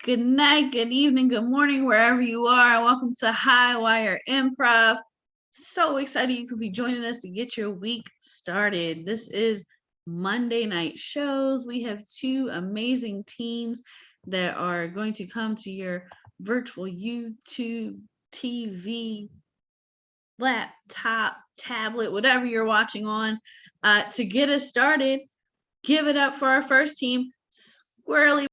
Good night, good evening, good morning, wherever you are. Welcome to High Wire Improv. So excited you could be joining us to get your week started. This is Monday night shows. We have two amazing teams that are going to come to your virtual YouTube, TV, laptop, tablet, whatever you're watching on. To get us started, give it up for our first team, Squirrely.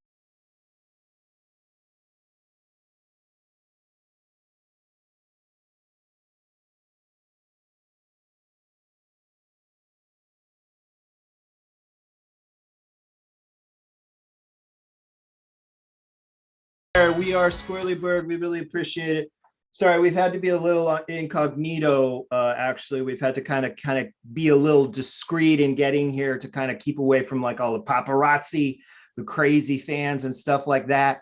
We are Squirrely Bird. We really appreciate it. Sorry, we've had to be a little incognito. Actually, we've had to kind of be a little discreet in getting here to kind of keep away from like all the paparazzi, the crazy fans and stuff like that.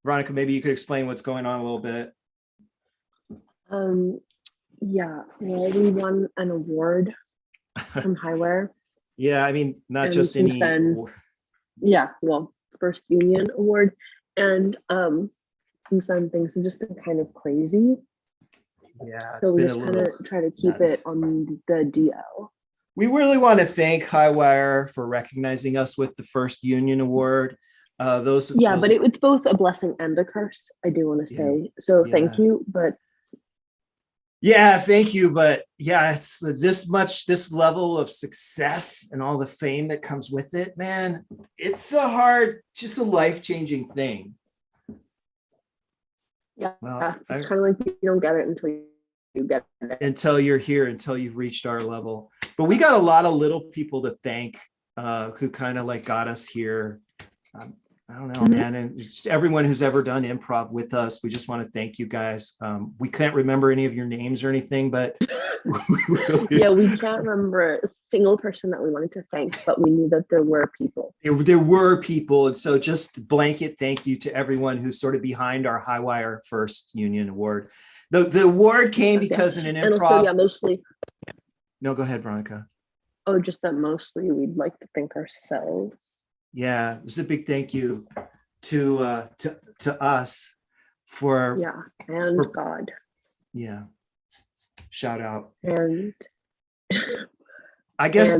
Veronica, maybe you could explain what's going on a little bit. Yeah, well, we won an award from Highware. Yeah, I mean, not And just since any. then- Yeah, well, first union award. And since then things have just been kind of crazy. Yeah, So we just kind of try to keep it on the DL. We really want to thank Highwire for recognizing us with the first union award. But it's both a blessing and a curse, I do want to say. So thank you, but yeah, thank you. But yeah, it's this level of success and all the fame that comes with it, man. It's just a life-changing thing. Yeah, well, it's kind of like you don't get it until you get it. Until you're here, until you've reached our level. But we got a lot of little people to thank who kind of like got us here. I don't know, man. And just everyone who's ever done improv with us, we just want to thank you guys. We can't remember any of your names or anything, but we can't remember a single person that we wanted to thank, but we knew that there were people. There were people. And so just blanket thank you to everyone who's sort of behind our Highwire First Union Award. The award came because in an improv. And also, mostly. No, go ahead, Veronica. Oh, just that mostly we'd like to thank ourselves. Yeah, there's a big thank you to us for God. Yeah, shout out. And I guess.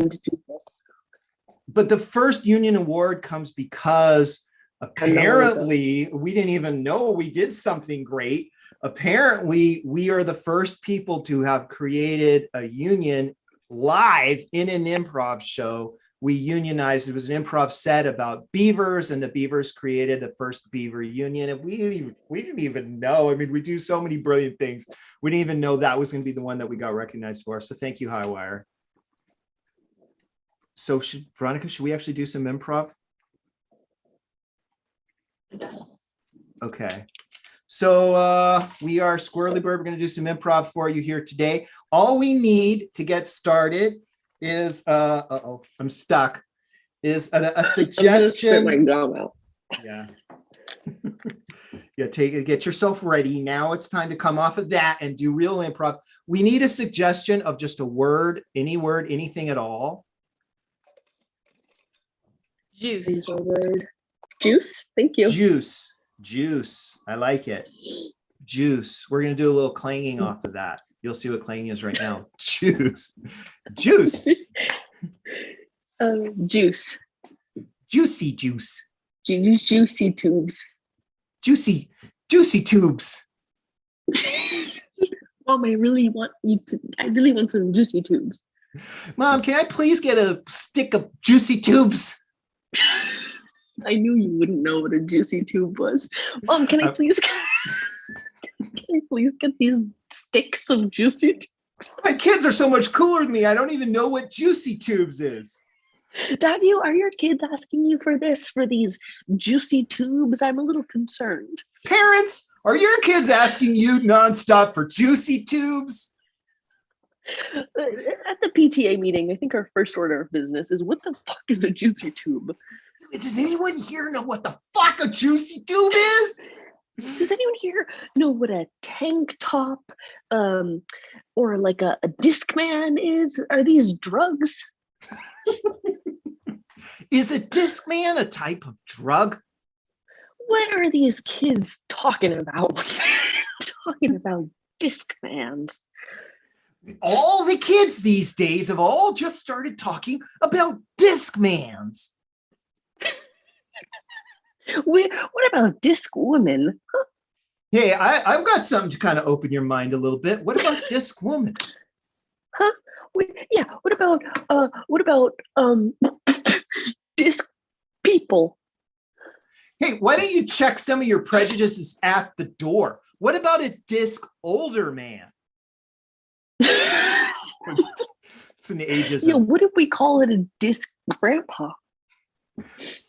But the first union award comes because apparently we didn't even know we did something great. Apparently, we are the first people to have created a union live in an improv show. We unionized. It was an improv set about beavers, and the beavers created the first beaver union. And we didn't even know. I mean, we do so many brilliant things. We didn't even know that was going to be the one that we got recognized for. So thank you, Highwire. So Veronica, should we actually do some improv? Okay. So we are Squirrely Bird. We're going to do some improv for you here today. All we need to get started is I'm stuck. Is a suggestion. My gum out. Yeah. Get yourself ready. Now it's time to come off of that and do real improv. We need a suggestion of just a word, anything at all. Juice. Juice. Thank you. Juice. I like it. Juice. We're gonna do a little clanging off of that. You'll see what clanging is right now. Juice. Juice. Juicy juice. Juicy tubes. Juicy tubes. Mom, I really want some juicy tubes. Mom, can I please get a stick of juicy tubes? I knew you wouldn't know what a juicy tube was. Mom, can I please get these sticks of juicy tubes? My kids are so much cooler than me. I don't even know what juicy tubes is. Daddy, are your kids asking you for these juicy tubes? I'm a little concerned. Parents, are your kids asking you nonstop for juicy tubes? At the PTA meeting, I think our first order of business is, what the fuck is a juicy tube? Does anyone here know what the fuck a juicy tube is? Does anyone here know what a tank top or like a Discman is? Are these drugs? Is a Discman a type of drug? What are these kids talking about? Talking about Discmans. All the kids these days have all just started talking about Discmans. What about Disc Woman? Hey, I've got something to kind of open your mind a little bit. What about Disc Woman? Huh? Yeah. What about Disc People? Hey, why don't you check some of your prejudices at the door? What about a disc older man? It's an ageism. Yeah. What if we call it a Disc Grandpa?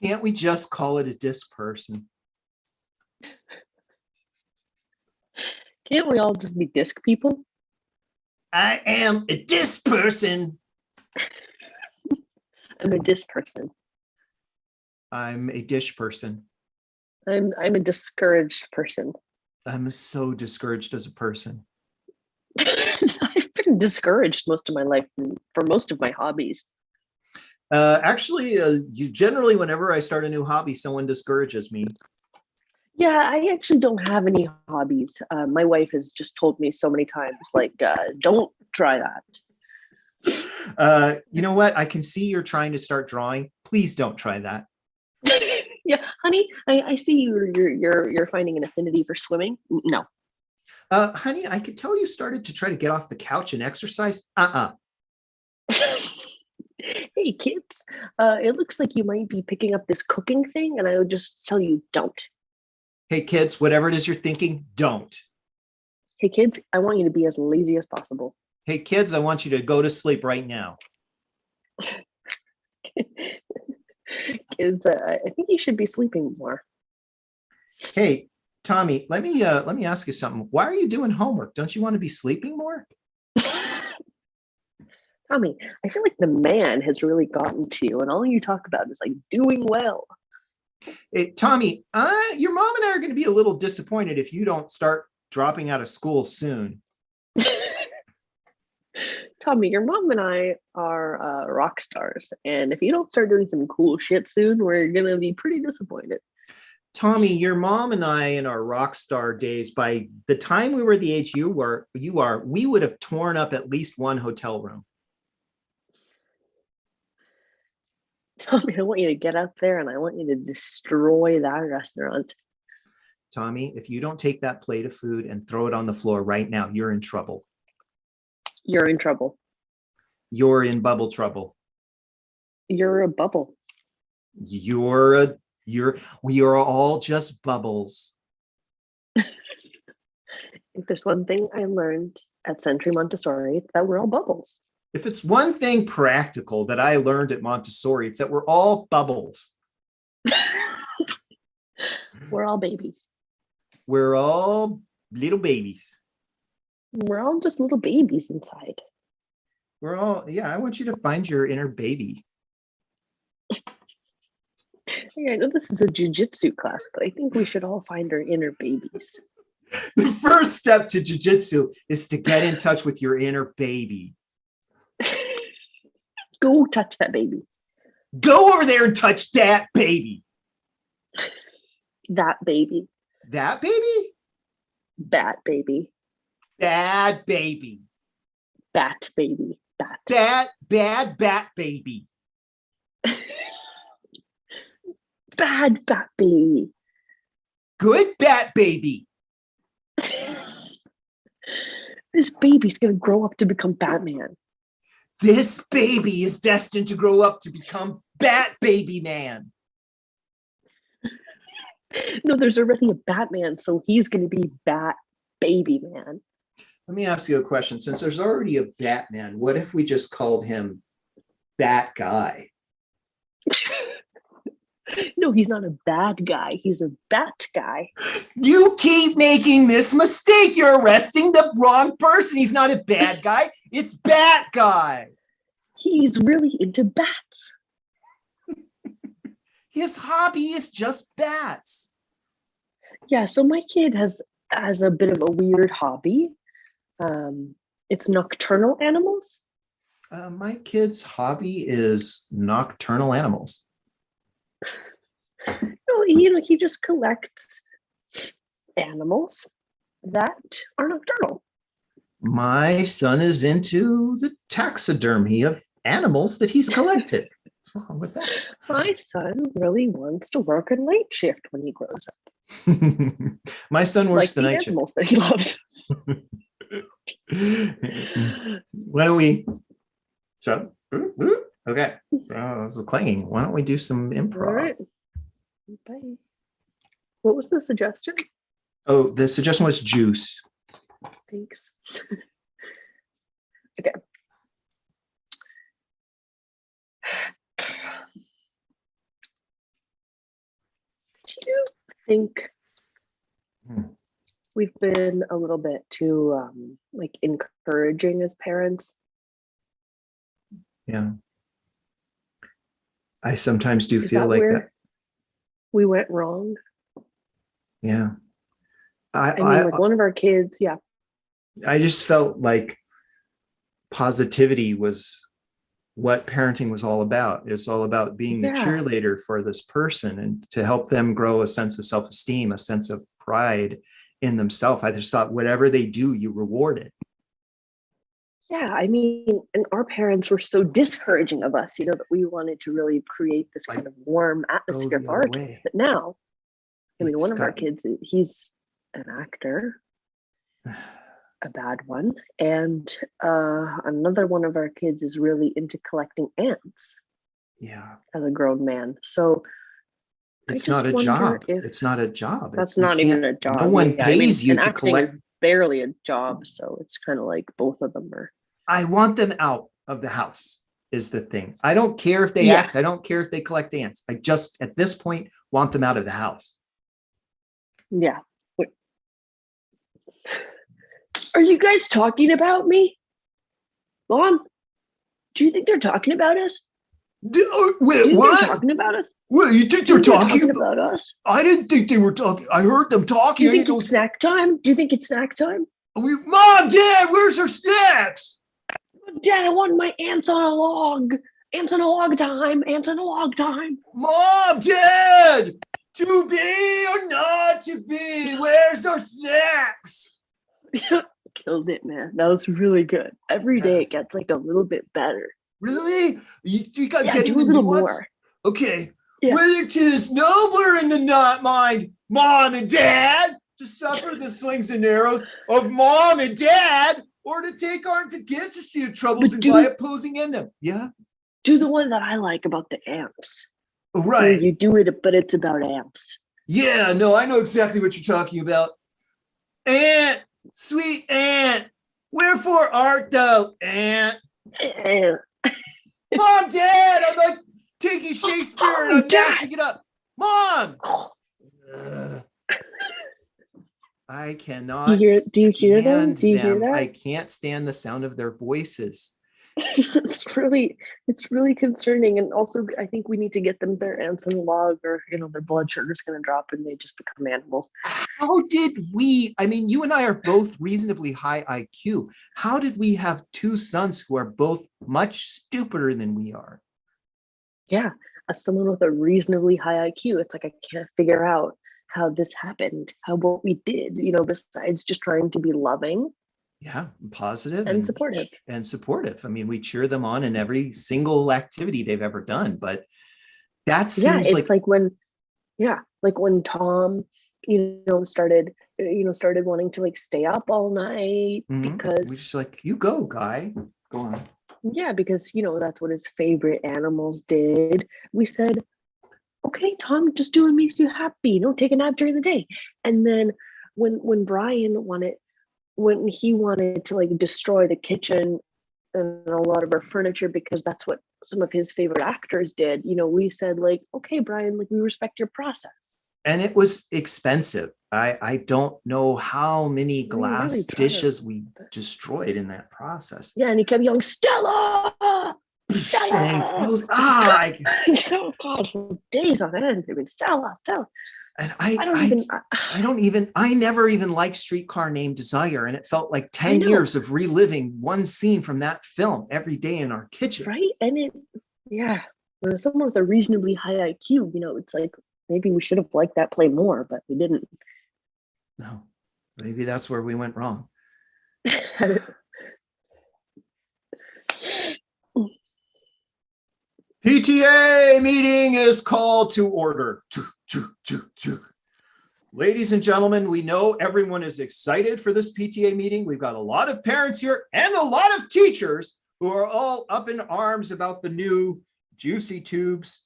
Can't we just call it a disc person? Can't we all just be Disc People? I am a disc person. I'm a Disc person. I'm a dish person. I'm a discouraged person. I'm so discouraged as a person. I've been discouraged most of my life for most of my hobbies. Actually, you generally, whenever I start a new hobby, someone discourages me. Yeah, I actually don't have any hobbies. My wife has just told me so many times, like, don't try that. You know what? I can see you're trying to start drawing. Please don't try that. Yeah, honey, I see you're finding an affinity for swimming. No. Honey, I could tell you started to try to get off the couch and exercise. Hey kids, it looks like you might be picking up this cooking thing, and I would just tell you don't. Hey kids, whatever it is you're thinking, don't. Hey kids, I want you to be as lazy as possible. Hey kids, I want you to go to sleep right now. Kids, I think you should be sleeping more. Hey, Tommy, let me ask you something. Why are you doing homework? Don't you want to be sleeping more? Tommy, I feel like the man has really gotten to you, and all you talk about is like doing well. Hey, Tommy, your mom and I are going to be a little disappointed if you don't start dropping out of school soon. Tommy, your mom and I are rock stars, and if you don't start doing some cool shit soon, we're gonna be pretty disappointed. Tommy, your mom and I in our rock star days, by the time we were the age you are, we would have torn up at least one hotel room. Tommy, I want you to get out there and I want you to destroy that restaurant. Tommy, if you don't take that plate of food and throw it on the floor right now, you're in trouble. You're in trouble. You're in bubble trouble. You're a bubble. We are all just bubbles. If there's one thing I learned at Century Montessori, it's that we're all bubbles. If it's one thing practical that I learned at Montessori, it's that we're all bubbles. We're all babies. We're all little babies. We're all just little babies inside. We're all, yeah, I want you to find your inner baby. Hey, I know this is a jujitsu class, but I think we should all find our inner babies. The first step to jujitsu is to get in touch with your inner baby. Go touch that baby. Go over there and touch that baby. That baby. That baby? Bat baby. Bad baby. Bat baby. Bat. Bad bat baby. Bad bat baby. Good bat baby. This baby's gonna grow up to become Batman. This baby is destined to grow up to become Bat Baby Man. No, there's already a Batman, so he's gonna be Bat Baby Man. Let me ask you a question. Since there's already a Batman, what if we just called him Bat Guy? No, he's not a bad guy. He's a bat guy. You keep making this mistake. You're arresting the wrong person. He's not a bad guy. It's Bat Guy. He's really into bats. His hobby is just bats. Yeah, so my kid has a bit of a weird hobby. It's nocturnal animals. My kid's hobby is nocturnal animals. No, he just collects animals that are nocturnal. My son is into the taxidermy of animals that he's collected. What's wrong with that? My son really wants to work a night shift when he grows up. My son works Like the night shift. animals that he loves. Why don't we? So, okay. This is clanging. Why don't we do some improv? All right. Bye. What was the suggestion? Oh, the suggestion was juice. Thanks. Okay. Do you think we've been a little bit too like encouraging as parents? Yeah. I sometimes do Is feel that like where that. we went wrong? Yeah. I mean, like one of our kids, yeah. I just felt like positivity was what parenting was all about. It's all about being the cheerleader for this person and to help them grow a sense of self-esteem, a sense of pride in themselves. I just thought whatever they do, you reward it. Yeah, I mean, and our parents were so discouraging of us, that we wanted to really create this kind of warm atmosphere for our kids. But now, I mean, one of our kids, he's an actor, a bad one, and another one of our kids is really into collecting ants. Yeah, as a grown man. So it's not a job. It's not a job. That's not even a job. No one pays you to collect. Is barely a job, so it's kind of like both of them are. I want them out of the house is the thing. I don't care if they act. I don't care if they collect ants. I just, at this point, want them out of the house. Yeah. Wait. Are you guys talking about me? Mom, do you think they're talking about us? Wait, what? They're talking about us? What, you think they're talking about us? I didn't think they were talking. I heard them talking. Do you think it's snack time? Do you think it's snack time? Mom, Dad, where's our snacks? Dad, I want my ants on a log. Ants on a log time. Ants on a log time. Mom, Dad, to be or not to be? Where's our snacks? Killed it, man. That was really good. Every day it gets like a little bit better. Really? You got getting do a little more. Okay. Yeah. Whether 'tis nobler in the not mind, Mom and Dad, to suffer the slings and arrows of Mom and Dad, or to take arms against the sea of troubles and by opposing in them. Yeah. Do the one that I like about the ants. Right. Where you do it, but it's about ants. Yeah, no, I know exactly what you're talking about. Ant, sweet ant, wherefore art thou, ant? Mom, Dad, I'm like taking Shakespeare and I'm mashing it up. Mom! I cannot. Do you hear them? Do you hear that? I can't stand the sound of their voices. It's really concerning. And also, I think we need to get them their ants on the log, or their blood sugar is going to drop and they just become animals. How did we? I mean, you and I are both reasonably high IQ. How did we have two sons who are both much stupider than we are? Yeah, as someone with a reasonably high IQ, it's like I can't figure out how this happened, what we did, besides just trying to be loving. Yeah, positive and supportive. And supportive. I mean, we cheer them on in every single activity they've ever done, but that seems like when Tom, started wanting to stay up all night because we're just like, you go, guy, go on. Yeah, because that's what his favorite animals did. We said, okay, Tom, just do what makes you happy. Don't take a nap during the day. And then when Brian wanted to destroy the kitchen and a lot of our furniture because that's what some of his favorite actors did, we said okay, Brian, we respect your process. And it was expensive. I don't know how many glass dishes we destroyed in that process. Yeah, and he kept yelling, Stella! Stella! Oh God, for days on end. I mean, Stella. And I never even liked Streetcar Named Desire. And it felt like 10 years of reliving one scene from that film every day in our kitchen. Right. And someone with a reasonably high IQ, it's like maybe we should have liked that play more, but we didn't. No, maybe that's where we went wrong. PTA meeting is called to order. Ladies and gentlemen, we know everyone is excited for this PTA meeting. We've got a lot of parents here and a lot of teachers who are all up in arms about the new Juicy Tubes.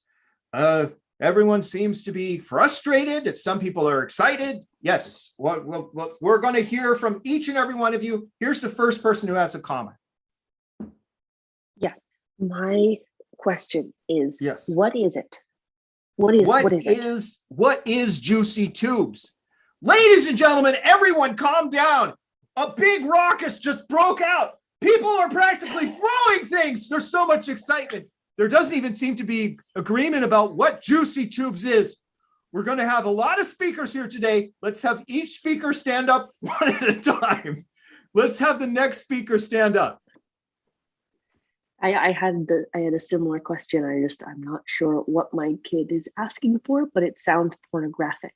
Everyone seems to be frustrated. Some people are excited. Yes, we're going to hear from each and every one of you. Here's the first person who has a comment. Yeah, my question is, yes, what is it? What is Juicy Tubes? Ladies and gentlemen, everyone calm down. A big raucous just broke out. People are practically throwing things. There's so much excitement. There doesn't even seem to be agreement about what Juicy Tubes is. We're going to have a lot of speakers here today. Let's have each speaker stand up one at a time. Let's have the next speaker stand up. I had a similar question. I'm not sure what my kid is asking for, but it sounds pornographic.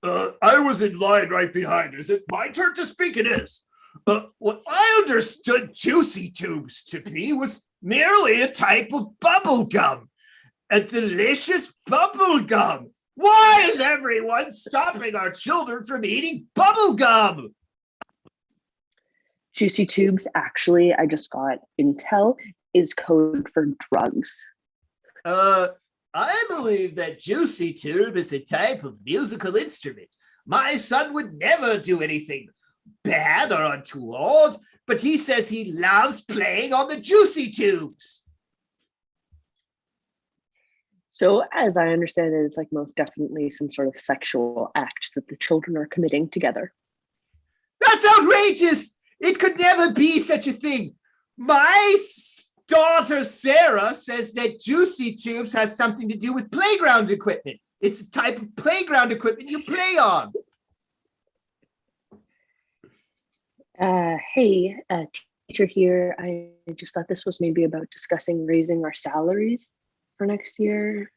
I was in line right behind. Is it my turn to speak? It is. What I understood Juicy Tubes to be was merely a type of bubble gum. A delicious bubble gum. Why is everyone stopping our children from eating bubble gum? Juicy Tubes, actually, I just got intel, is code for drugs. I believe that Juicy Tube is a type of musical instrument. My son would never do anything bad or untoward, but he says he loves playing on the Juicy Tubes. So as I understand it, it's like most definitely some sort of sexual act that the children are committing together. That's outrageous! It could never be such a thing. My daughter, Sarah, says that Juicy Tubes has something to do with playground equipment. It's a type of playground equipment you play on. Hey, teacher here. I just thought this was maybe about discussing raising our salaries for next year.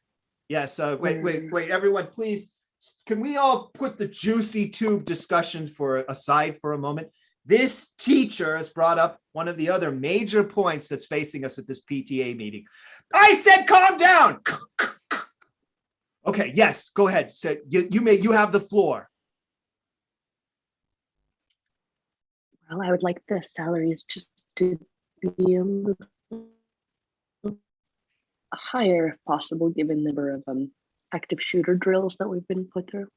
Yes, wait, everyone, please. Can we all put the Juicy Tube discussion aside for a moment? This teacher has brought up one of the other major points that's facing us at this PTA meeting. I said, calm down. Okay, yes, go ahead. So you have the floor. Well, I would like the salaries just to be a little higher if possible, given the number of active shooter drills that we've been put through.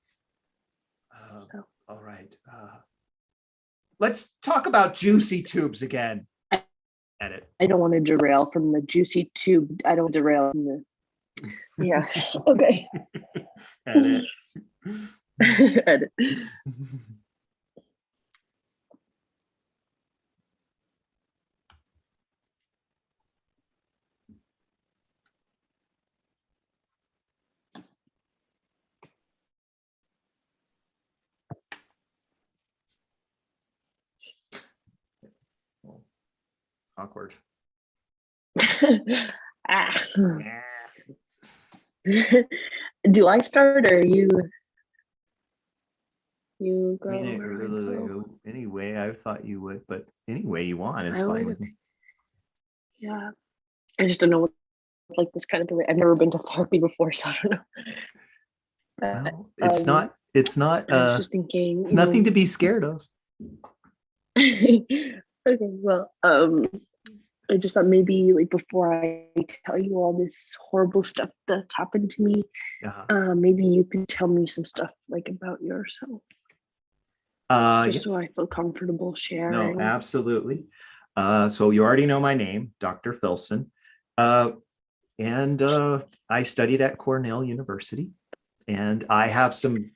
All right. Let's talk about Juicy Tubes again. Edit. I don't want to derail from the Juicy Tube. I don't derail from the. Yeah. Okay. Edit. Edit. Awkward. Do I start or you? You go. Anyway, I thought you would, but any way you want is fine with me. Yeah, I just don't know what like this kind of thing. I've never been to therapy before, so I don't know. Well, it's not. I was just thinking. It's nothing to be scared of. Okay, well, I just thought maybe like before I tell you all this horrible stuff that's happened to me, maybe you could tell me some stuff like about yourself. Just so I feel comfortable sharing. No, absolutely. So you already know my name, Dr. Filson. And I studied at Cornell University, and I have some.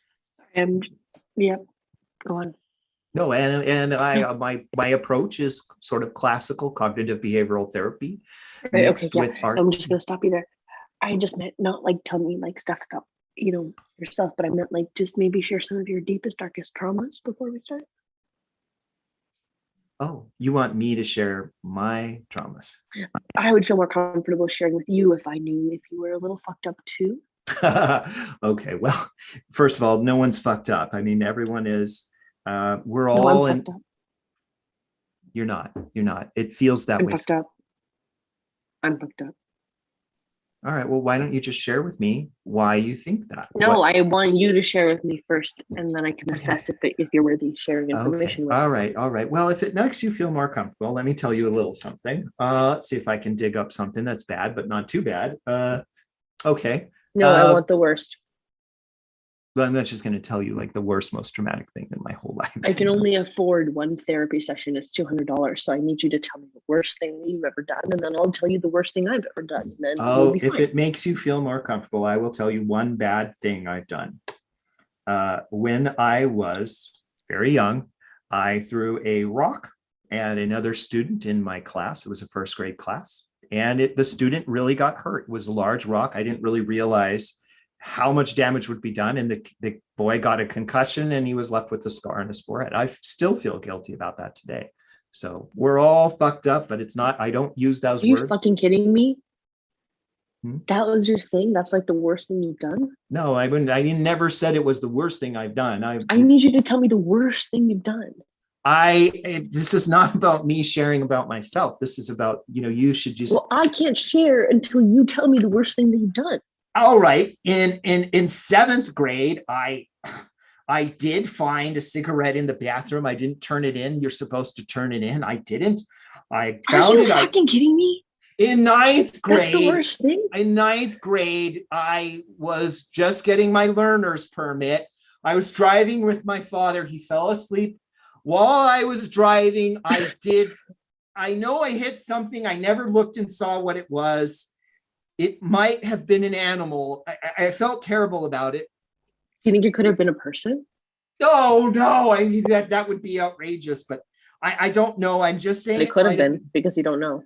Yep, go on. No, and my approach is sort of classical cognitive behavioral therapy mixed with art. I'm just gonna stop you there. I just meant not like tell me like stuff about yourself, but I meant like just maybe share some of your deepest, darkest traumas before we start. Oh, you want me to share my traumas? I would feel more comfortable sharing with you if I knew if you were a little fucked up too. Okay, well, first of all, no one's fucked up. I mean, everyone is. We're No, I'm all in. fucked up. You're not. You're not. It feels that I'm way. fucked up. I'm fucked up. All right. Well, why don't you just share with me why you think that? No, What? I want you to share with me first, and then I can assess if you're worthy sharing Okay. information with. All right. All right. Well, if it makes you feel more comfortable, let me tell you a little something. Let's see if I can dig up something that's bad, but not too bad. Okay. No, I want the worst. I'm not just going to tell you like the worst, most traumatic thing in my whole life. I can only afford one therapy session. It's $200. So I need you to tell me the worst thing you've ever done, and then I'll tell you the worst thing I've ever done. And then we'll be if fine. it makes you feel more comfortable, I will tell you one bad thing I've done. When I was very young, I threw a rock at another student in my class. It was a first grade class, and the student really got hurt. It was a large rock. I didn't really realize how much damage would be done, and the boy got a concussion, and he was left with a scar on his forehead. I still feel guilty about that today. So we're all fucked up, but it's not. I don't use those Are you words. fucking kidding me? Hmm? That was your thing? That's like the worst thing you've done? No, I wouldn't. I never said it was the worst thing I've done. I need you to tell me the worst thing you've done. This is not about me sharing about myself. This is about, you should just. Well, I can't share until you tell me the worst thing that you've done. All right. In seventh grade, I did find a cigarette in the bathroom. I didn't turn it in. You're supposed to turn it in. I didn't. I found Are you it. fucking kidding me? In ninth grade. That's the worst thing. In ninth grade, I was just getting my learner's permit. I was driving with my father. He fell asleep while I was driving. I know I hit something. I never looked and saw what it was. It might have been an animal. I felt terrible about it. Do you think it could have been a person? No. I mean, that would be outrageous, but I don't know. I'm just saying It could have been because you don't know.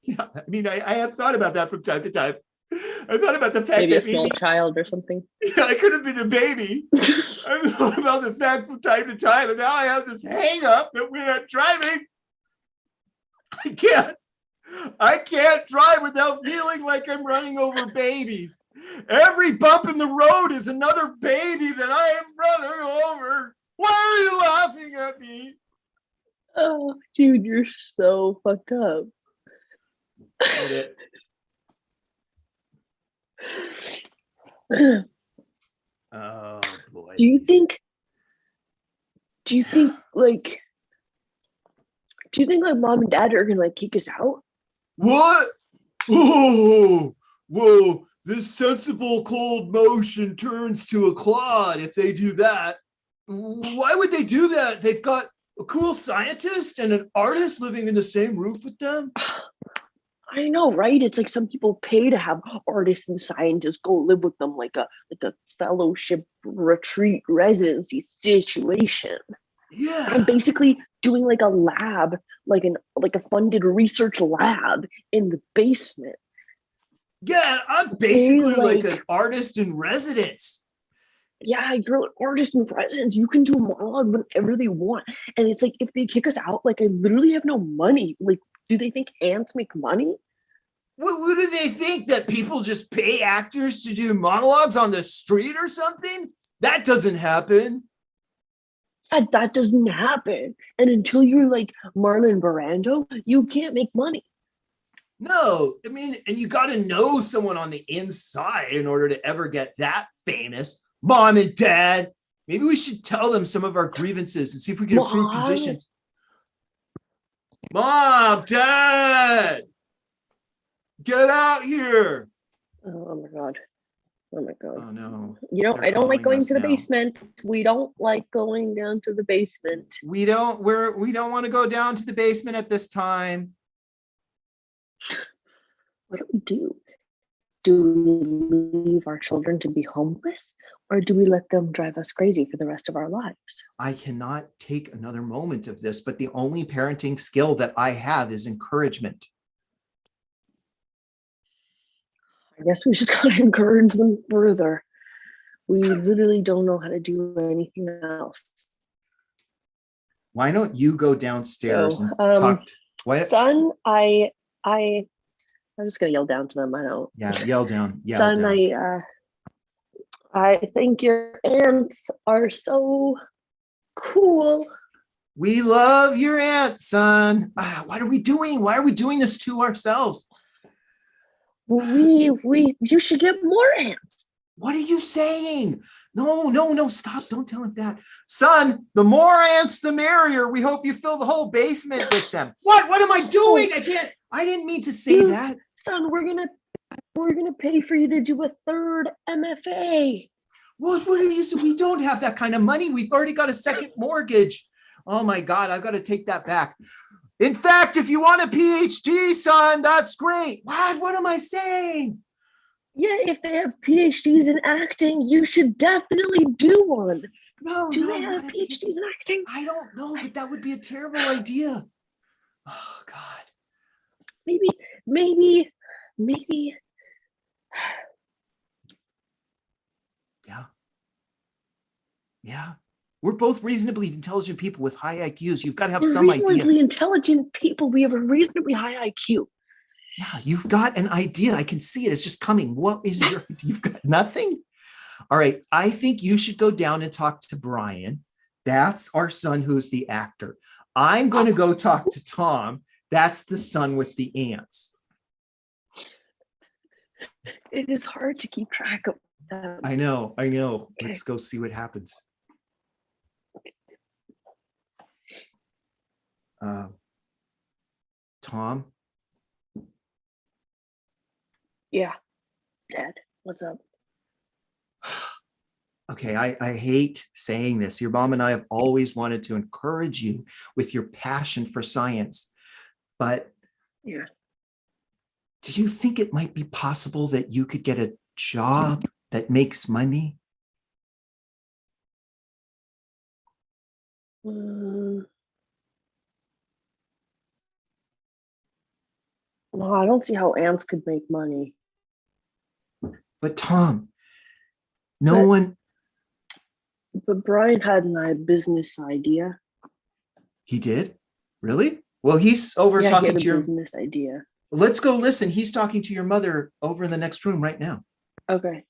Yeah, I mean, I have thought about that from time to time. I thought about the fact Maybe that a small child or something. Yeah, I could have been a baby. I thought about the fact from time to time, and now I have this hang up that when I'm driving, I can't drive without feeling like I'm running over babies. Every bump in the road is another baby that I am running over. Why are you laughing at me? Oh, dude, you're so fucked up. Oh boy. Do you think like mom and dad are gonna like kick us out? What? Whoa. This sensible cold motion turns to a clod if they do that. Why would they do that? They've got a cool scientist and an artist living in the same roof with them. I know, right? It's like some people pay to have artists and scientists go live with them, like a fellowship retreat residency situation. Yeah. I'm basically doing like a lab, like a funded research lab in the basement. Yeah, I'm basically like an artist in residence. Yeah, you're an artist in residence. You can do a monologue whenever they want. And it's like, if they kick us out, like I literally have no money. Like, do they think ants make money? What do they think? That people just pay actors to do monologues on the street or something? That doesn't happen. That doesn't happen. And until you're like Marlon Brando, you can't make money. No, I mean, and you got to know someone on the inside in order to ever get that famous. Mom and dad, maybe we should tell them some of our grievances and see if we can improve conditions. Mom, dad, get out here. Oh my God. Oh my God. Oh no. I don't like going to the basement. We don't like going down to the basement. We don't want to go down to the basement at this time. What do we do? Do we leave our children to be homeless, or do we let them drive us crazy for the rest of our lives? I cannot take another moment of this, but the only parenting skill that I have is encouragement. I guess we just gotta encourage them further. We literally don't know how to do anything else. Why don't you go downstairs and talk? Son, I'm just gonna yell down to them. I don't. Yeah, yell down. Son, I think your ants are so cool. We love your aunt, son. What are we doing? Why are we doing this to ourselves? You should get more ants. What are you saying? No, stop. Don't tell him that. Son, the more ants, the merrier. We hope you fill the whole basement with them. What am I doing? I didn't mean to say that. Son, we're gonna pay for you to do a third MFA. What are you saying? We don't have that kind of money. We've already got a second mortgage. Oh my God, I've got to take that back. In fact, if you want a PhD, son, that's great. What am I saying? Yeah, if they have PhDs in acting, you should definitely do one. Do they have PhDs in acting? I don't know, but that would be a terrible idea. Oh God. Maybe. Yeah. We're both reasonably intelligent people with high IQs. You've got to have some idea. We're reasonably intelligent people. We have a reasonably high IQ. Yeah, you've got an idea. I can see it. It's just coming. What is your idea? You've got nothing? All right. I think you should go down and talk to Brian. That's our son who's the actor. I'm going to go talk to Tom. That's the son with the ants. It is hard to keep track of them. I know. Okay. Let's go see what happens. Tom? Yeah. Dad, what's up? Okay, I hate saying this. Your mom and I have always wanted to encourage you with your passion for science. But yeah, do you think it might be possible that you could get a job that makes money? No, I don't see how ants could make money. But Tom, one. But Brian had a business idea. He did? Really? Well, he's over talking to your business idea. Let's go listen. He's talking to your mother over in the next room right now. Okay.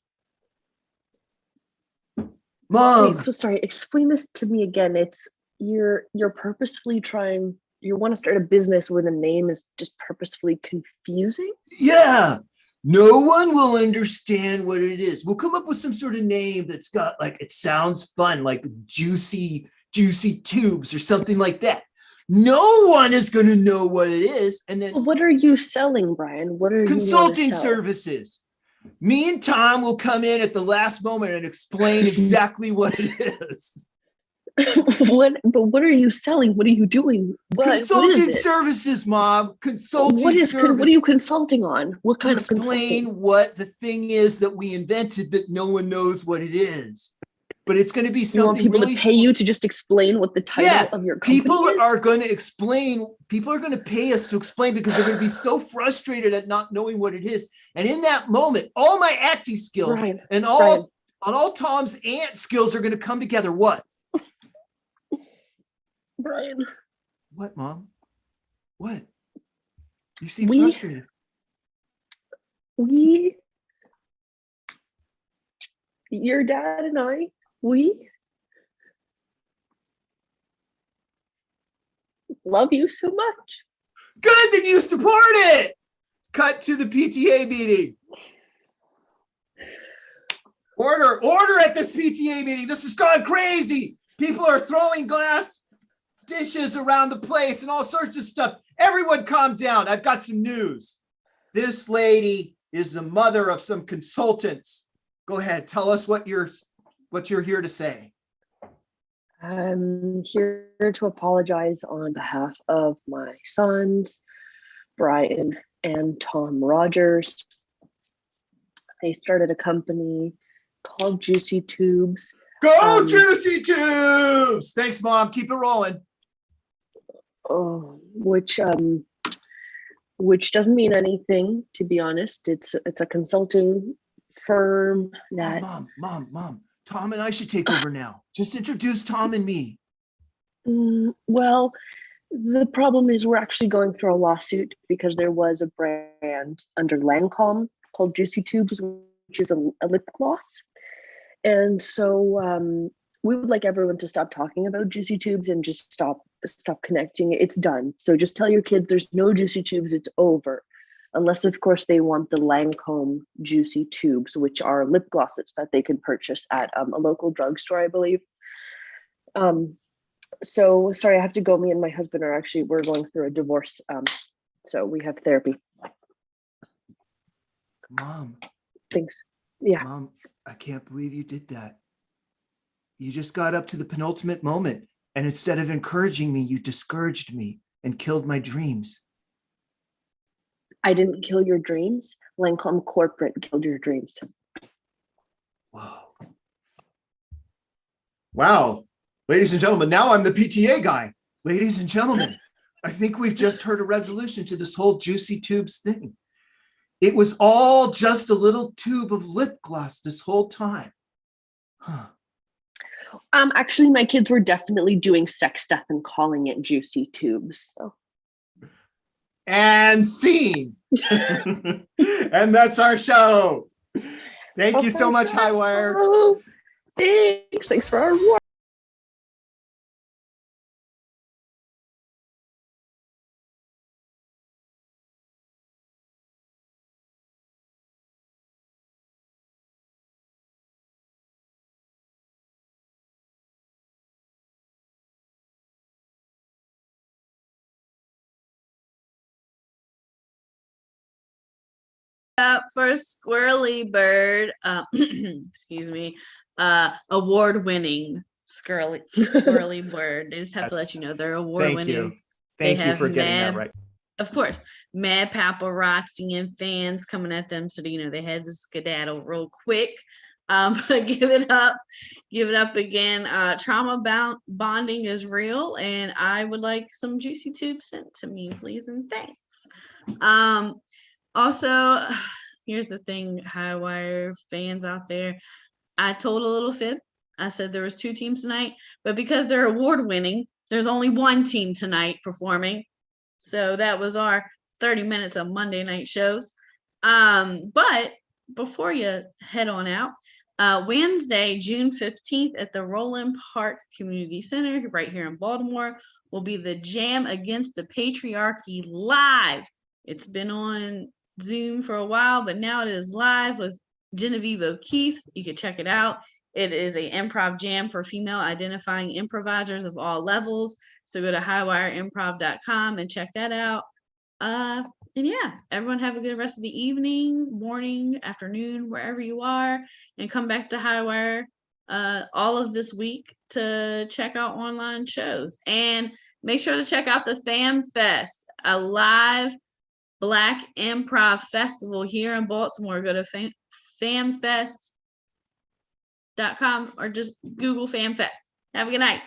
Mom. Wait, so sorry. Explain this to me again. It's you're purposefully trying. You want to start a business where the name is just purposefully confusing? Yeah. No one will understand what it is. We'll come up with some sort of name that's got it sounds fun, like juicy tubes or something like that. No one is going to know what it is. And then what are you selling, Brian? What are consulting services? Me and Tom will come in at the last moment and explain exactly what it is. What are you selling? What are you doing? Consulting services, Mom. Consulting services. What are you consulting on? What kind of consulting? Explain what the thing is that we invented that no one knows what it is. But it's going to be something. You want people to pay you to just explain what the title of your company is? People are going to explain. People are going to pay us to explain because they're going to be so frustrated at not knowing what it is. And in that moment, all my acting skills and all Tom's ant skills are going to come together. What? Brian. What, Mom? What? You seem frustrated. Your dad and I, we love you so much. Good that you support it. Cut to the PTA meeting. Order at this PTA meeting. This has gone crazy. People are throwing glass dishes around the place and all sorts of stuff. Everyone calm down. I've got some news. This lady is the mother of some consultants. Go ahead. Tell us what you're here to say. I'm here to apologize on behalf of my sons, Brian and Tom Rogers. They started a company called Juicy Tubes. Go Juicy Tubes! Thanks, Mom. Keep it rolling. Which doesn't mean anything, to be honest. It's a consulting firm that. Mom. Tom and I should take over now. Just introduce Tom and me. Well, the problem is we're actually going through a lawsuit because there was a brand under Lancome called Juicy Tubes, which is a lip gloss. And so we would like everyone to stop talking about juicy tubes and just stop connecting. It's done. So just tell your kids there's no juicy tubes. It's over. Unless, of course, they want the Lancome juicy tubes, which are lip glosses that they can purchase at a local drugstore, I believe. So sorry, I have to go. Me and my husband we're going through a divorce. So we have therapy. Mom. Thanks. Yeah. Mom, I can't believe you did that. You just got up to the penultimate moment, and instead of encouraging me, you discouraged me and killed my dreams. I didn't kill your dreams. Lancome corporate killed your dreams. Whoa. Wow. Ladies and gentlemen, now I'm the PTA guy. Ladies and gentlemen, I think we've just heard a resolution to this whole juicy tubes thing. It was all just a little tube of lip gloss this whole time. Huh. Actually, my kids were definitely doing sex stuff and calling it juicy tubes. So. And scene. And that's our show. Thank you so much, Highwire. Thanks for our work. For Squirrely Bird, excuse me, award-winning Squirrely Bird. They just have to let you know they're award-winning. Thank you for getting that right. Of course, mad paparazzi and fans coming at them, so they had to skedaddle real quick. But give it up again. Trauma bonding is real, and I would like some juicy tubes sent to me, please and thanks. Also, here's the thing, Highwire fans out there. I told a little fib. I said there was 2 teams tonight, but because they're award winning, there's only 1 team tonight performing. So that was our 30 minutes of Monday night shows. But before you head on out, Wednesday, June 15th at the Roland Park Community Center right here in Baltimore will be the Jam Against the Patriarchy live. It's been on Zoom for a while, but now it is live with Genevieve O'Keefe. You can check it out. It is a improv jam for female identifying improvisers of all levels. So go to highwireimprov.com and check that out. And yeah, everyone have a good rest of the evening, morning, afternoon, wherever you are, and come back to Highwire all of this week to check out online shows. And make sure to check out the Fam Fest, a live Black Improv Festival here in Baltimore. Go to famfest.com or just Google FamFest. Have a good night.